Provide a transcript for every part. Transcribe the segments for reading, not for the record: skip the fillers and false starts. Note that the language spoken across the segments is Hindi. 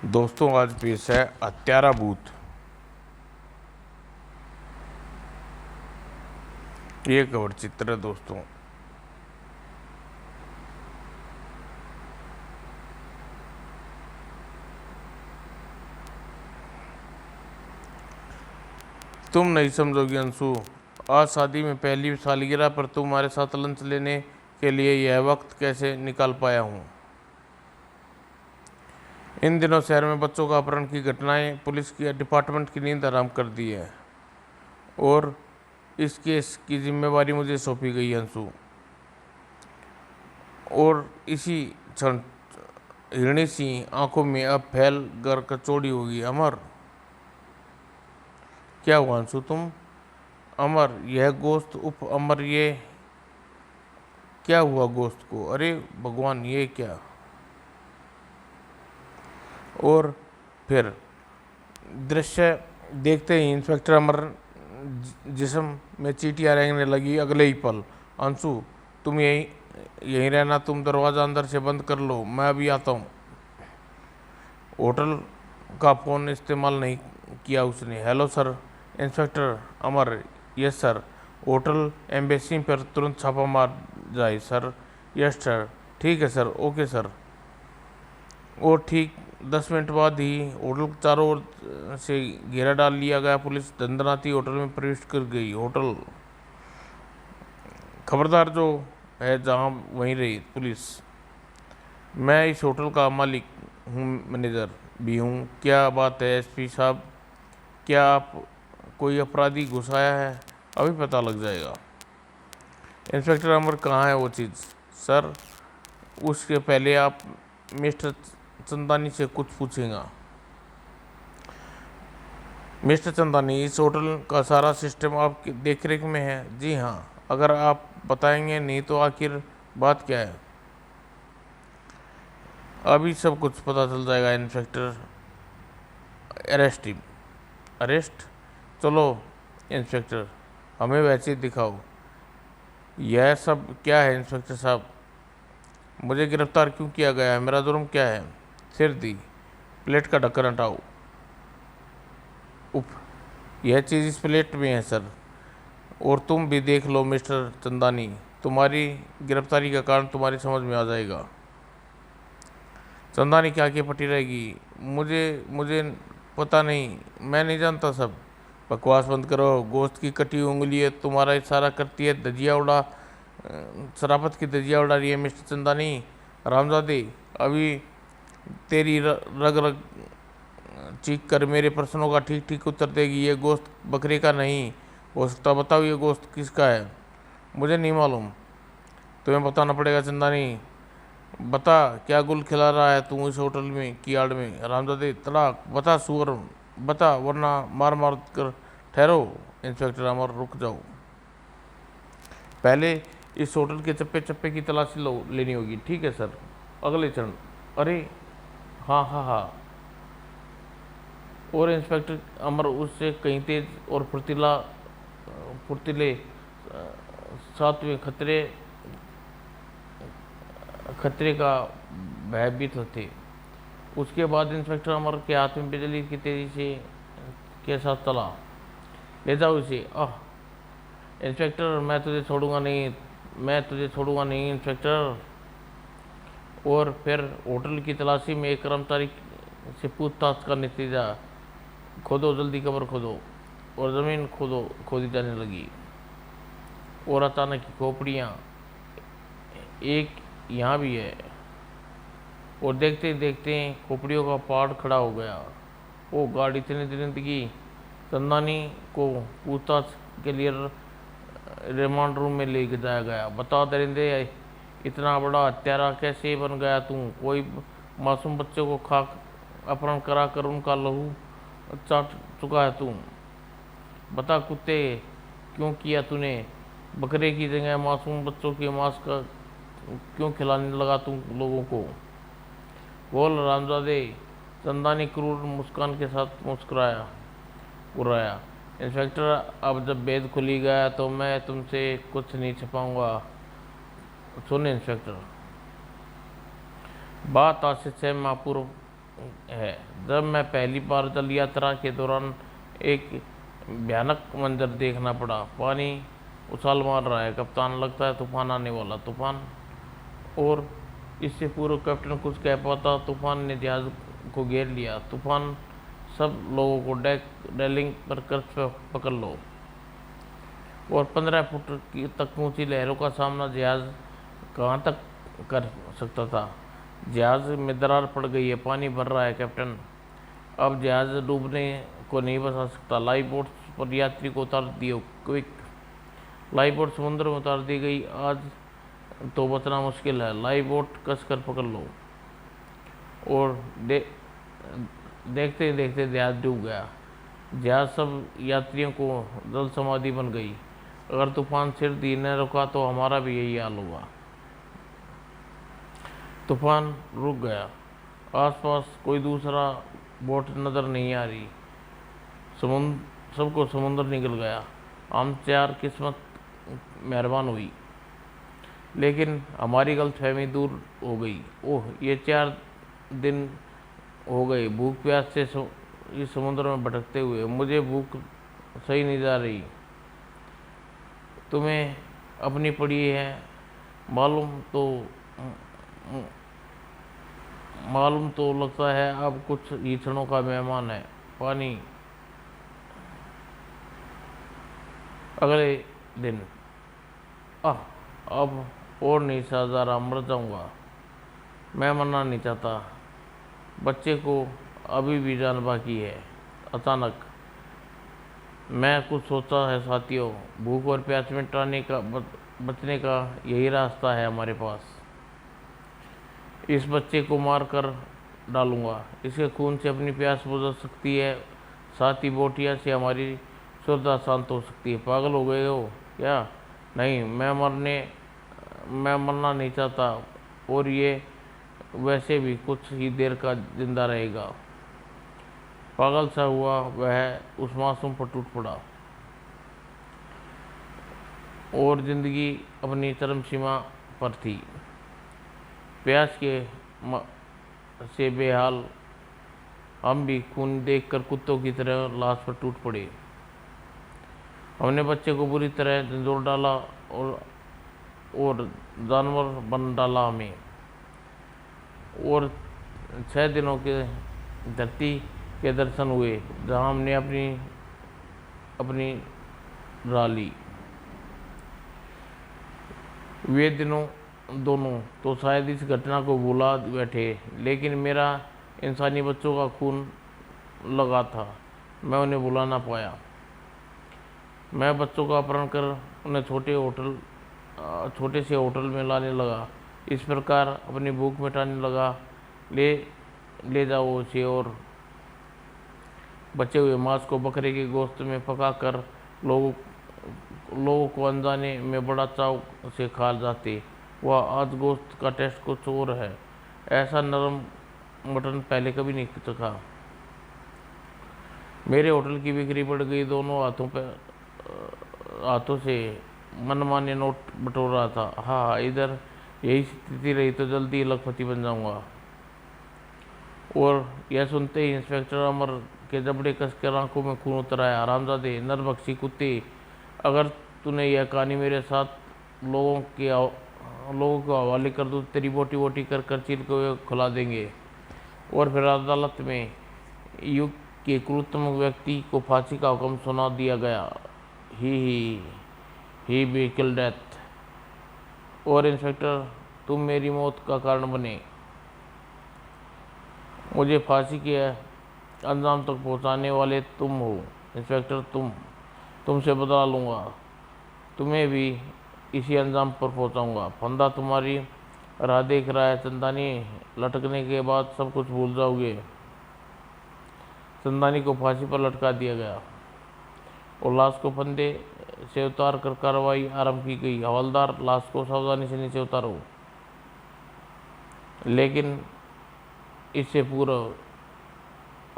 दोस्तों आज पेश है हत्यारा बूथ। ये कवर चित्र है दोस्तों। तुम नहीं समझोगी अंशु, आज शादी में पहली सालगिरह पर तुम्हारे साथ लंच लेने के लिए यह वक्त कैसे निकाल पाया हूँ। इन दिनों शहर में बच्चों का अपहरण की घटनाएं पुलिस की डिपार्टमेंट की नींद हराम कर दी है और इस केस की जिम्मेवारी मुझे सौंपी गई अंशु। और इसी क्षण हिरणी सी आंखों में अब फैल कर कचौड़ी होगी। अमर, क्या हुआ अंशु तुम? अमर, यह गोश्त उप अमर, ये क्या हुआ गोश्त को? अरे भगवान, ये क्या? और फिर दृश्य देखते ही इंस्पेक्टर अमर जिस्म में चींटियां रेंगने लगी। अगले ही पल, अंशु तुम यहीं रहना, तुम दरवाज़ा अंदर से बंद कर लो, मैं अभी आता हूँ। होटल का फ़ोन इस्तेमाल नहीं किया उसने। Hello sir. इंस्पेक्टर अमर, यस सर। होटल एम्बेसी पर तुरंत छापा मार जाए सर। Yes sir. ठीक है सर, ओके सर। और ठीक 10 मिनट बाद ही होटल चारों ओर से घेरा डाल लिया गया। पुलिस दंदनाती होटल में प्रवेश कर गई। होटल खबरदार जो है जहाँ वहीं रही पुलिस। मैं इस होटल का मालिक हूँ, मैनेजर भी हूँ। क्या बात है एसपी साहब, क्या आप कोई अपराधी घुसाया है? अभी पता लग जाएगा। इंस्पेक्टर अमर, कहाँ है वो चीज़? सर, उसके पहले आप मिस्टर चंदानी से कुछ पूछेगा। मिस्टर चंदानी, इस होटल का सारा सिस्टम आपकी देखरेख में है? जी हाँ। अगर आप बताएंगे नहीं तो आखिर बात क्या है? अभी सब कुछ पता चल जाएगा इंस्पेक्टर। Arrest him. अरेस्ट? चलो इंस्पेक्टर, हमें वैसे दिखाओ। यह सब क्या है इंस्पेक्टर साहब? मुझे गिरफ्तार क्यों किया गया है? मेरा जुर्म क्या है? सिर दी, प्लेट का ढक्कन हटाओ। उफ, यह चीज़ इस प्लेट में है सर। और तुम भी देख लो मिस्टर चंदानी, तुम्हारी गिरफ्तारी का कारण तुम्हारी समझ में आ जाएगा। चंदानी क्या आगे पटी रहेगी? मुझे मुझे पता नहीं, मैं नहीं जानता। सब बकवास बंद करो। गोश्त की कटी हुई उंगली है, तुम्हारा इशारा करती है। धजिया उड़ा, शराफत की धजिया उड़ा रही है मिस्टर चंदानी। रामजादे, अभी तेरी रग रग चीख कर मेरे प्रश्नों का ठीक ठीक उत्तर देगी। ये गोश्त बकरे का नहीं हो सकता। बताओ ये गोश्त किसका है? मुझे नहीं मालूम, तुम्हें बताना पड़ेगा चंदानी। बता, क्या गुल खिला रहा है तू इस होटल में की आड़ में? रामजादे, तलाक, बता सुअर, बता, वरना मार मार कर। ठहरो इंस्पेक्टर अमर, रुक जाओ। पहले इस होटल के चप्पे चप्पे की तलाशी लेनी होगी। ठीक है सर। अगले क्षण, अरे हाँ हाँ हाँ। और इंस्पेक्टर अमर उससे कहीं तेज और फुर्तीले सातवें खतरे का भयभीत थे। उसके बाद इंस्पेक्टर अमर के हाथ में बिजली की तेजी से के साथ चला। ले जाओ इसे। आह इंस्पेक्टर, मैं तुझे छोड़ूंगा नहीं, मैं तुझे छोड़ूंगा नहीं इंस्पेक्टर। और फिर होटल की तलाशी में एक कर्मचारी से पूछताछ का नतीजा। खोदो, जल्दी कब्र खोदो। और ज़मीन खोदी जाने लगी। और अचानक ही खोपड़ियाँ, एक यहाँ भी है। और देखते देखते खोपड़ियों का पहाड़ खड़ा हो गया। वो गाड़ी इतनी जिंदगी। चंदानी को पूछताछ के लिए रिमांड रूम में ले जाया गया। बता दरिंदे, इतना बड़ा हत्यारा कैसे बन गया तू? कोई मासूम बच्चे को खाक अपहरण करा कर उनका लहू चाट चुका है तू। बता कुत्ते, क्यों किया तूने? बकरे की जगह मासूम बच्चों के मांस का क्यों खिलाने लगा तू लोगों को? बोल रामजादे। चंदानी क्रूर मुस्कान के साथ मुस्कुराया। इंस्पेक्टर, अब जब भेद खुली गया तो मैं तुमसे कुछ नहीं छिपाऊंगा। सुन इंस्पेक्टर, बात आज से 6 माह पूर्व है। जब मैं पहली बार जल यात्रा के दौरान एक भयानक मंजर देखना पड़ा। पानी उछाल मार रहा है, कप्तान, लगता है तूफान आने वाला। तूफान? और इससे पूर्व कैप्टन कुछ कह पाता, तूफान ने जहाज को घेर लिया। तूफान, सब लोगों को डेक रेलिंग पर कर पकड़ लो। और 15 फुट की तक ऊंची लहरों का सामना जहाज कहाँ तक कर सकता था। जहाज में दरार पड़ गई है, पानी भर रहा है कैप्टन, अब जहाज डूबने को नहीं बचा सकता। लाइफ बोट पर यात्री को उतार दियो, क्विक। लाइफ बोट समुद्र में उतार दी गई। आज तो बचना मुश्किल है। लाइफ बोट कसकर पकड़ लो। और देखते देखते जहाज डूब गया। जहाज सब यात्रियों को जल समाधि बन गई। अगर तूफान सिर दी न रुका तो हमारा भी यही हाल होगा। तूफान रुक गया। आसपास कोई दूसरा बोट नजर नहीं आ रही। सबको समुद्र निकल गया। हम चार किस्मत मेहरबान हुई, लेकिन हमारी गलतफहमी दूर हो गई। ओह, ये 4 दिन हो गए भूख प्यास से इस समुद्र में भटकते हुए। मुझे भूख सही नहीं जा रही। तुम्हें अपनी पड़ी है मालूम तो लगता है अब कुछ ही क्षणों का मेहमान है। पानी। अगले दिन। अब और नहीं सहा जा रहा, मर जाऊंगा। मैं मरना नहीं चाहता, बच्चे को अभी भी जान बाकी है। अचानक मैं कुछ सोचा है साथियों, भूख और प्यास मिटाने का बचने का यही रास्ता है हमारे पास। इस बच्चे को मार कर डालूंगा, इसके खून से अपनी प्यास बुझा सकती है, साथ ही बोटिया से हमारी श्रद्धा शांत हो सकती है। पागल हो गए हो क्या? नहीं, मैं मरना नहीं चाहता, और ये वैसे भी कुछ ही देर का जिंदा रहेगा। पागल सा हुआ वह उस मासूम पर टूट पड़ा, और जिंदगी अपनी चरम सीमा पर थी। प्यास से बेहाल हम भी खून देखकर कुत्तों की तरह लाश पर टूट पड़े। हमने बच्चे को बुरी तरह झंझोड़ डाला और जानवर बन डाला हमें। और 6 दिनों के धरती के दर्शन हुए, जहाँ हमने अपनी राह ली। वे दोनों तो शायद इस घटना को भुला बैठे, लेकिन मेरा इंसानी बच्चों का खून लगा था, मैं उन्हें भुला ना पाया। मैं बच्चों का अपहरण कर उन्हें छोटे से होटल में लाने लगा। इस प्रकार अपनी भूख मिटाने लगा। ले जाओ उसे, और बचे हुए मांस को बकरे के गोश्त में पकाकर लोगों को अनजाने में बड़ा चाव से खा जाते। वह आज गोश्त का टेस्ट कुछ और है। ऐसा नरम मटन पहले कभी नहीं चखा। मेरे होटल की बिक्री बढ़ गई। दोनों हाथों से मनमाने नोट बटोर रहा था। हाँ, इधर यही स्थिति रही तो जल्दी लखपति बन जाऊंगा। और यह सुनते ही इंस्पेक्टर अमर के जबड़े कसकर आंखों में खून उतर आया। हरामजादे, नरभक्षी कुत्ते, अगर तूने यह कहानी मेरे साथ लोगों को हवाले कर दूँ, तेरी बोटी बोटी कर चील को खुला देंगे, और फिर अदालत में युग के क्रूरतम व्यक्ति को फांसी का हुक्म सुना दिया गया। ही बी किल डेथ। और इंस्पेक्टर, तुम मेरी मौत का कारण बने, मुझे फांसी के अंजाम तक पहुंचाने वाले तुम हो। इंस्पेक्टर, तुमसे बदला लूँगा, तुम्हें भी इसी अंजाम पर पहुंचाऊंगा। फंदा तुम्हारी राह देख रहा है चंदानी, लटकने के बाद सब कुछ भूल जाओगे। चंदानी को फांसी पर लटका दिया गया और लाश को फंदे से उतार कर कार्रवाई आरंभ की गई। हवलदार, लाश को सावधानी से नीचे उतारो। लेकिन इससे पूर्व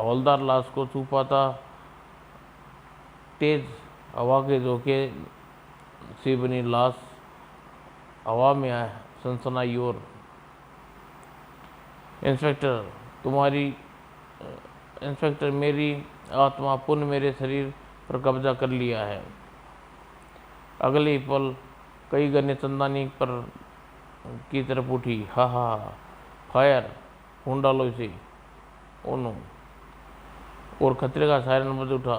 हवलदार लाश को छू पाता, तेज हवा के झोंके से बनी लाश हवा में सनसनाई। और इंस्पेक्टर, तुम्हारी इंस्पेक्टर, मेरी आत्मा पुनः मेरे शरीर पर कब्जा कर लिया है। अगले ही पल कई गन्ने चंदानी पर की तरफ उठी। हा हा, फायर, खून डालो इसे, ओ नो। और खतरे का सायरन बज उठा,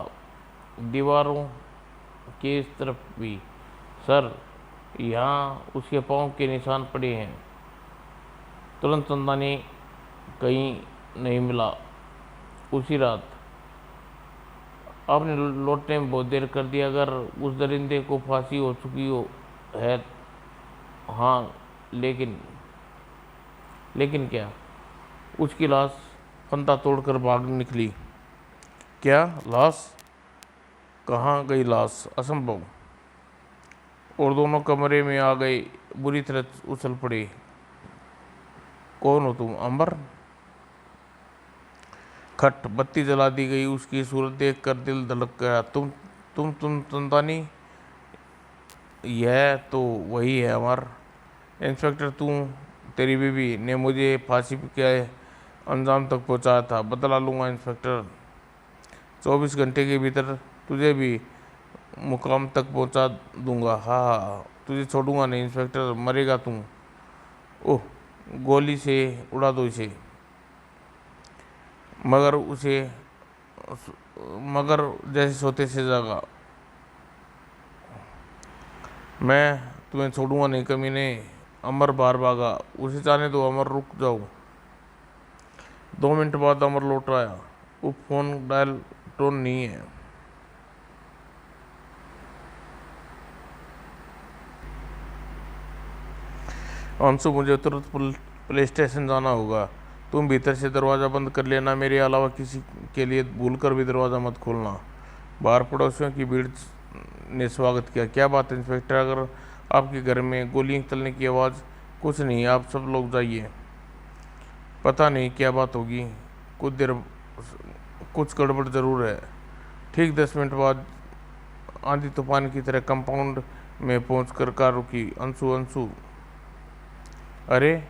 दीवारों के इस तरफ भी। सर, यहाँ उसके पाँव के निशान पड़े हैं। तुरंत चंदानी कहीं नहीं मिला। उसी रात आपने लौटने में बहुत देर कर दिया। अगर उस दरिंदे को फांसी हो चुकी है। हाँ, लेकिन क्या? उसकी लाश फंदा तोड़कर भाग निकली। क्या लाश? कहाँ गई लाश? असंभव। और दोनों कमरे में आ गए, बुरी तरह उछल पड़े। कौन हो तुम? अंबर। खट, बत्ती जला दी गई। उसकी सूरत देखकर दिल धड़क गया। तुम चंदानी? यह तो वही है अमर। इंस्पेक्टर, तेरी बीवी ने मुझे फांसी के अंजाम तक पहुंचाया था। बदला लूंगा इंस्पेक्टर। 24 घंटे के भीतर तुझे भी मुकाम तक पहुंचा दूंगा। हाँ, तुझे छोड़ूंगा नहीं इंस्पेक्टर, मरेगा तू। ओह, गोली से उड़ा दो इसे। मगर जैसे सोते से जागा। मैं तुम्हें छोड़ूंगा नहीं कमीने। अमर बाहर भागा। उसे जाने दो अमर, रुक जाओ। 2 मिनट बाद अमर लौट आया। वो फोन डायल टोन नहीं है। अंशु, मुझे तुरंत पुलिस स्टेशन जाना होगा। तुम भीतर से दरवाज़ा बंद कर लेना। मेरे अलावा किसी के लिए भूलकर भी दरवाज़ा मत खोलना। बाहर पड़ोसियों की भीड़ ने स्वागत किया। क्या बात है इंस्पेक्टर? अगर आपके घर में गोलियां चलने की आवाज़? कुछ नहीं, आप सब लोग जाइए। पता नहीं क्या बात होगी। कुछ गड़बड़ ज़रूर है। ठीक 10 मिनट बाद आंधी तूफान की तरह कंपाउंड में पहुंचकर कार रुकी। अंशु। अरे,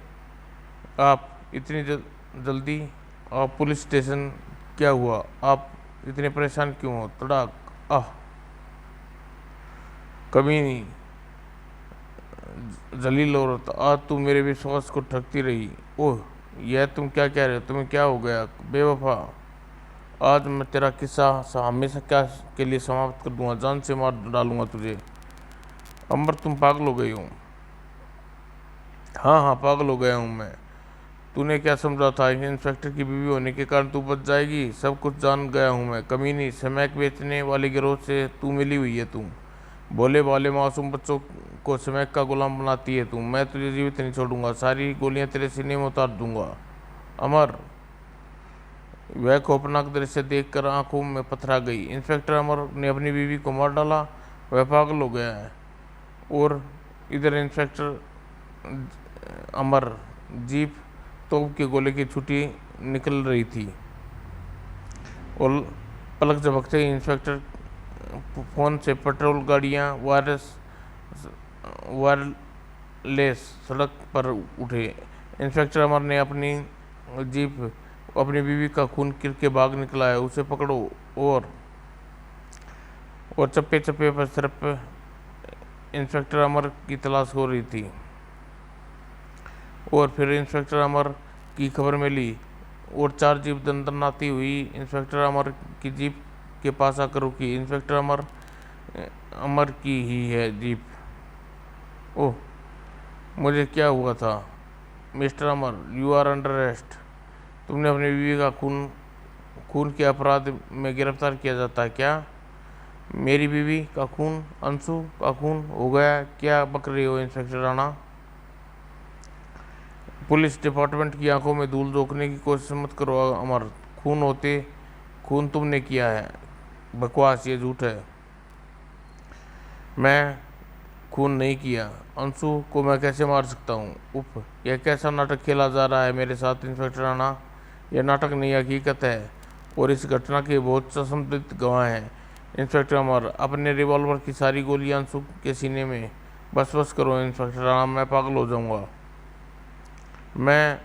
आप इतनी जल्दी? आप पुलिस स्टेशन? क्या हुआ? आप इतने परेशान क्यों हो? तड़ाक। आह, कभी नहीं। जलील औरत, आज तू मेरे विश्वास को ठगती रही। ओह, यह तुम क्या कह रहे हो? तुम्हें क्या हो गया बेवफा? आज मैं तेरा किस्सा हमेशा क्या के लिए समाप्त कर दूंगा। जान से मार डालूंगा तुझे। अंबर, तुम पागल हो गई हो। हाँ, पागल हो गया हूँ मैं। तूने क्या समझा था? इंस्पेक्टर की बीवी होने के कारण तू बच जाएगी? सब कुछ जान गया हूँ मैं। कमीनी, स्मैक बेचने वाले गिरोह से तू मिली हुई है। तू भोले भाले मासूम बच्चों को स्मैक का गुलाम बनाती है तू। मैं तुझे जीवित नहीं छोड़ूंगा। सारी गोलियां तेरे सीने में उतार दूंगा। अमर, वह खौफनाक दृश्य देखकर आंखों में पत्थर आ गई। इंस्पेक्टर अमर ने अपनी बीवी को मार डाला? वह पागल हो गया है। और इधर इंस्पेक्टर अमर, जीप तोप के गोले की छुट्टी निकल रही थी। और पलक झपकते ही इंस्पेक्टर फोन से पेट्रोल गाड़ियां वायरलेस सड़क पर उठे। इंस्पेक्टर अमर ने अपनी जीप अपनी बीवी का खून गिर के भाग निकला है। उसे पकड़ो। और चप्पे चप्पे पर सिर्फ इंस्पेक्टर अमर की तलाश हो रही थी। और फिर इंस्पेक्टर अमर की खबर मिली और 4 जीप दंदनाती हुई इंस्पेक्टर अमर की जीप के पास आकर रुकी। इंस्पेक्टर अमर की ही है जीप। ओह, मुझे क्या हुआ था? Mister Amar, you are under arrest. तुमने अपनी बीवी का खून के अपराध में गिरफ्तार किया जाता है क्या? मेरी बीवी का खून? अंशु का खून हो गया? क्या बक रही हो इंस्पेक्टर राणा? पुलिस डिपार्टमेंट की आंखों में धूल झोंकने की कोशिश मत करो अमर। खून तुमने किया है। बकवास, ये झूठ है। मैं खून नहीं किया। अंशु को मैं कैसे मार सकता हूँ? उफ, यह कैसा नाटक खेला जा रहा है मेरे साथ इंस्पेक्टर राणा? यह नाटक नहीं, हकीकत है। और इस घटना के बहुत संदिग्ध गवाह हैं। इंस्पेक्टर अमर, अपने रिवॉल्वर की सारी गोलियां अंशु के सीने में। बस करो इंस्पेक्टर राणा, मैं पागल हो जाऊंगा। मैं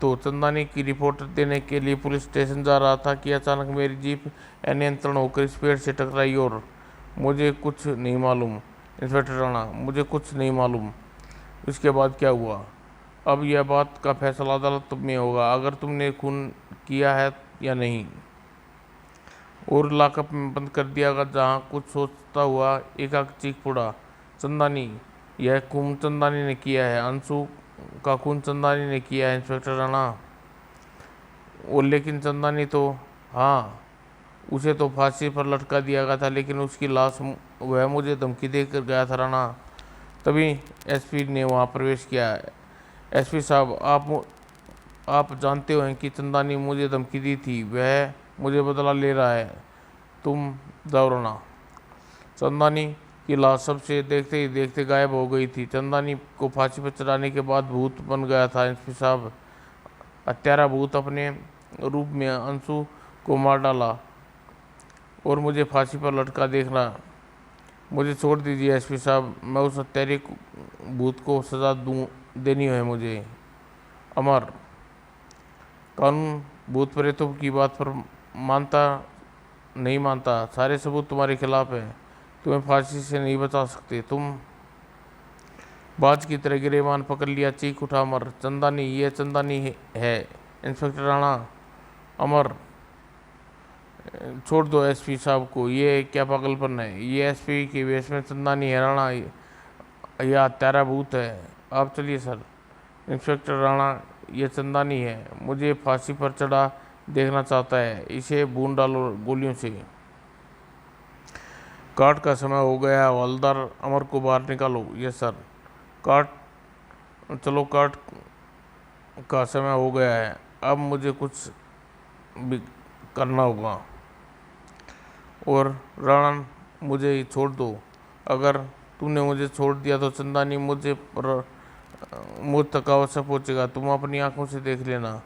तो चंदानी की रिपोर्ट देने के लिए पुलिस स्टेशन जा रहा था कि अचानक मेरी जीप अनियंत्रण होकर इस पेड़ से टकराई और मुझे कुछ नहीं मालूम। इंस्पेक्टर राणा, मुझे कुछ नहीं मालूम। इसके बाद क्या हुआ? अब यह बात का फैसला अदालत में होगा, अगर तुमने खून किया है या नहीं। और लॉकअप में बंद कर दिया गया, जहाँ कुछ सोचता हुआ एकाएक चीख पड़ा, चंदानी, यह खून चंदानी ने किया है। अंशु का खून चंदानी ने किया है इंस्पेक्टर राणा। और लेकिन चंदानी तो, हाँ, उसे तो फांसी पर लटका दिया गया था, लेकिन उसकी लाश वह मुझे धमकी देकर गया था राणा। तभी एसपी ने वहाँ प्रवेश किया। एसपी साहब, आप जानते हो कि चंदानी मुझे धमकी दी थी, वह मुझे बदला ले रहा है। तुम जाओ राणा। चंदानी की लाश सबसे देखते ही देखते गायब हो गई थी। चंदानी को फांसी पर चढ़ाने के बाद भूत बन गया था एसपी साहब। हत्यारा भूत अपने रूप में अंशु को मार डाला और मुझे फांसी पर लटका देखना। मुझे छोड़ दीजिए एसपी साहब, मैं उस हत्यारे भूत को सजा देनी है मुझे। अमर, कानून भूत प्रेतों की बात पर नहीं मानता। सारे सबूत तुम्हारे खिलाफ है, तुम्हें फांसी से नहीं बचा सकते। तुम बाज की तरह गिरेबान पकड़ लिया, चीख उठा अमर, चंदानी, ये चंदानी है। इंस्पेक्टर राणा, अमर, छोड़ दो एसपी साहब को, ये क्या पागलपन है? ये एसपी की वेश में चंदानी है राणा, यह हत्यारा भूत है। आप चलिए सर। इंस्पेक्टर राणा, ये चंदानी है, मुझे फांसी पर चढ़ा देखना चाहता है, इसे भून डालो गोलियों से। काट का समय हो गया, हवलदार अमर को बाहर निकालो। Yes sir. काट, चलो, काट का समय हो गया है, अब मुझे कुछ भी करना होगा। और राणा, मुझे छोड़ दो। अगर तूने मुझे छोड़ दिया तो चंदानी मुझ तक अवश्य पहुँचेगा, तुम अपनी आंखों से देख लेना।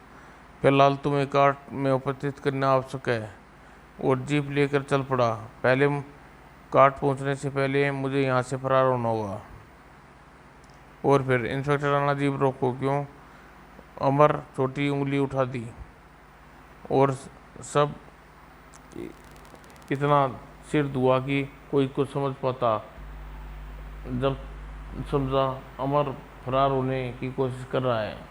फिलहाल तुम्हें काट में उपस्थित करना आवश्यक है। और जीप लेकर चल पड़ा। पहले काट पहुंचने से पहले मुझे यहाँ से फरार होना होगा। और फिर इंस्पेक्टर राणा, जीप रोको। क्यों? अमर छोटी उंगली उठा दी और सब इतना सिर धुआ कि कोई कुछ समझ पाता। जब समझा अमर फरार होने की कोशिश कर रहा है।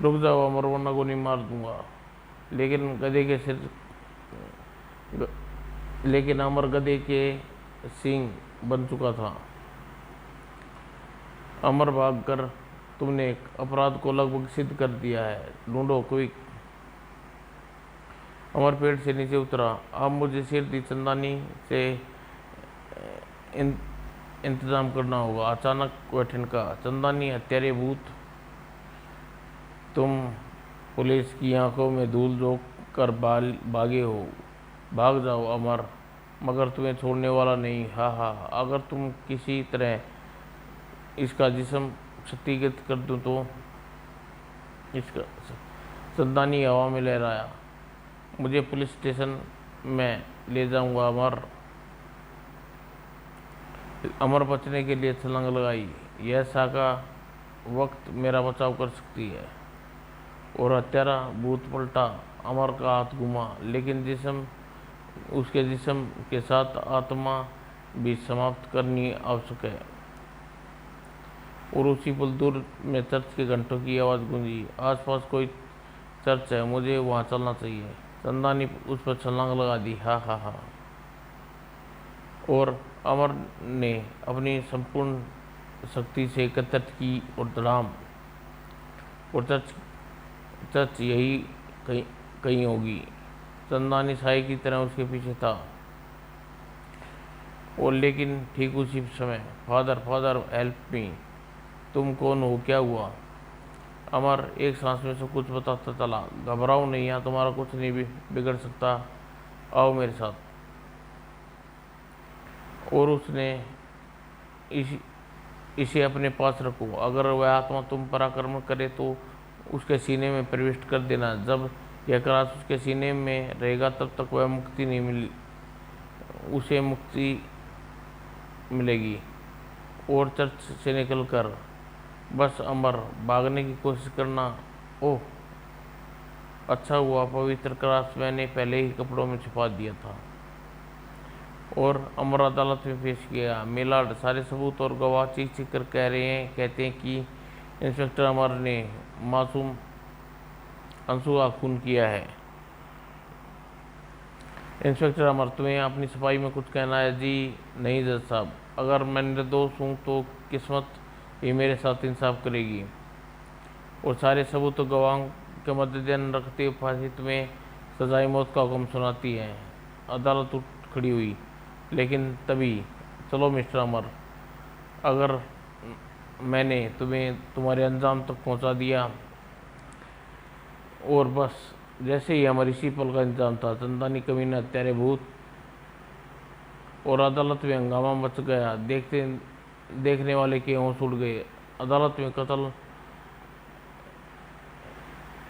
रुक जाओ अमर, वरना गोली मार दूंगा। लेकिन अमर गधे के सींग बन चुका था। अमर, भागकर तुमने एक अपराध को लगभग सिद्ध कर दिया है, ढूंढो क्विक। अमर पेड़ से नीचे उतरा। अब मुझे सिर दी चंदानी से इंतजाम करना होगा। अचानक वह ठिनका, चंदानी, हत्यारे भूत, तुम पुलिस की आंखों में धूल झोंक कर भागे हो। भाग जाओ अमर, मगर तुम्हें छोड़ने वाला नहीं। हाँ हाँ, अगर तुम किसी तरह इसका जिस्म क्षतिगत कर दूं तो। इसका चंदानी हवा में लहराया। मुझे पुलिस स्टेशन में ले जाऊंगा अमर। अमर बचने के लिए छलांग लगाई। यह शाखा वक्त मेरा बचाव कर सकती है। और हत्यारा भूत पलटा। अमर का हाथ घुमा, लेकिन उसके जिस्म के साथ आत्मा भी समाप्त करनी आवश्यक है। और उसी पल दूर में चर्च के घंटों की आवाज़ गूंजी। आसपास कोई चर्च है, मुझे वहाँ चलना चाहिए। चंदानी उस पर छलांग लगा दी। हा हा हा। और अमर ने अपनी संपूर्ण शक्ति से एकत्रित की और धड़ाम। और चर्च यही कहीं होगी। चंदानी साई की तरह उसके पीछे था। और लेकिन ठीक उसी समय, फादर हेल्प मी। तुम कौन हो? क्या हुआ? अमर एक सांस में सब कुछ बताता चला। घबराओ नहीं, यहाँ तुम्हारा कुछ नहीं बिगड़ सकता, आओ मेरे साथ। और उसने इसे अपने पास रखो। अगर वह आत्मा तुम पर आक्रमण करे तो उसके सीने में प्रविष्ट कर देना। जब यह क्रास उसके सीने में रहेगा तब तक वह मुक्ति नहीं उसे मुक्ति मिलेगी। और चर्च से निकलकर बस अमर, भागने की कोशिश करना। ओह, अच्छा हुआ पवित्र क्रॉस मैंने पहले ही कपड़ों में छुपा दिया था। और अमर अदालत में पेश किया। मिलाड, सारे सबूत और गवाह चीख चीख कर कहते हैं कि इंस्पेक्टर अमर ने मासूम अंशु का खून किया है। इंस्पेक्टर अमर, तुम्हें अपनी सफाई में कुछ कहना है? जी नहीं जज साहब, अगर मैं निर्दोष हूँ तो किस्मत ही मेरे साथ इंसाफ करेगी और सारे सबूत और गवाहों के मद्देनजर रखते हुए फांसी तुम्हें सजाए मौत का हुक्म सुनाती है। अदालत उठ खड़ी हुई, लेकिन तभी, चलो मिस्टर अमर, अगर मैंने तुम्हें तुम्हारे अंजाम तक पहुंचा दिया, और बस जैसे ही हमारी इसी पल का इंतजाम था, चंदानी कमीना हत्यारे भूत, और अदालत में हंगामा मच गया। देखने वाले के होश उड़ गए। अदालत में कत्ल,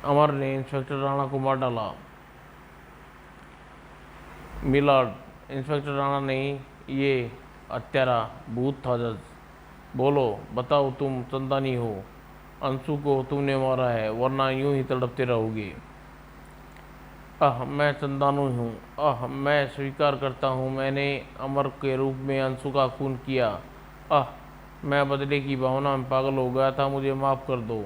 अमर ने इंस्पेक्टर राणा को मार डाला। मिलाड, इंस्पेक्टर राणा नहीं, ये हत्यारा भूत था। जज, बोलो, बताओ, तुम चंदानी हो। अंशु को तुमने मारा है, वरना यूं ही तड़पते रहोगे। मैं चंदानी हूँ। मैं स्वीकार करता हूँ, मैंने अमर के रूप में अंशु का खून किया। मैं बदले की भावना में पागल हो गया था, मुझे माफ़ कर दो।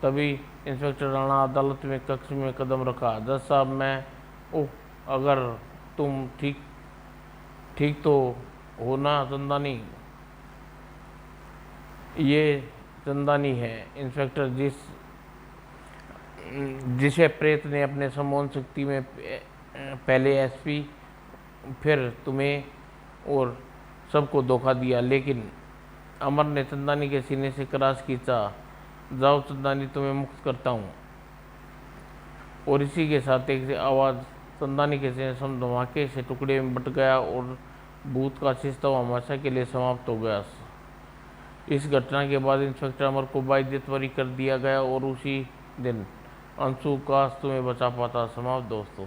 तभी इंस्पेक्टर राणा अदालत में कक्ष में कदम रखा। जज साहब, मैं ओह, अगर तुम ठीक तो हो ना चंदानी? ये चंदानी है इंस्पेक्टर, जिसे प्रेत ने अपने सम्मोहन शक्ति में पहले एसपी, फिर तुम्हें और सबको धोखा दिया। लेकिन अमर ने चंदानी के सीने से क्रॉस खींचा। जाओ चंदानी, तुम्हें मुक्त करता हूँ। और इसी के साथ एक आवाज़, चंदानी के जिस्म धमाके से टुकड़े में बट गया और भूत का शिस्तव हमेशा के लिए समाप्त हो गया। इस घटना के बाद इंस्पेक्टर अमर को बाइज्जत बरी कर दिया गया और उसी दिन अंशु, काश तुम्हें बचा पाता। समाप्त दोस्तों।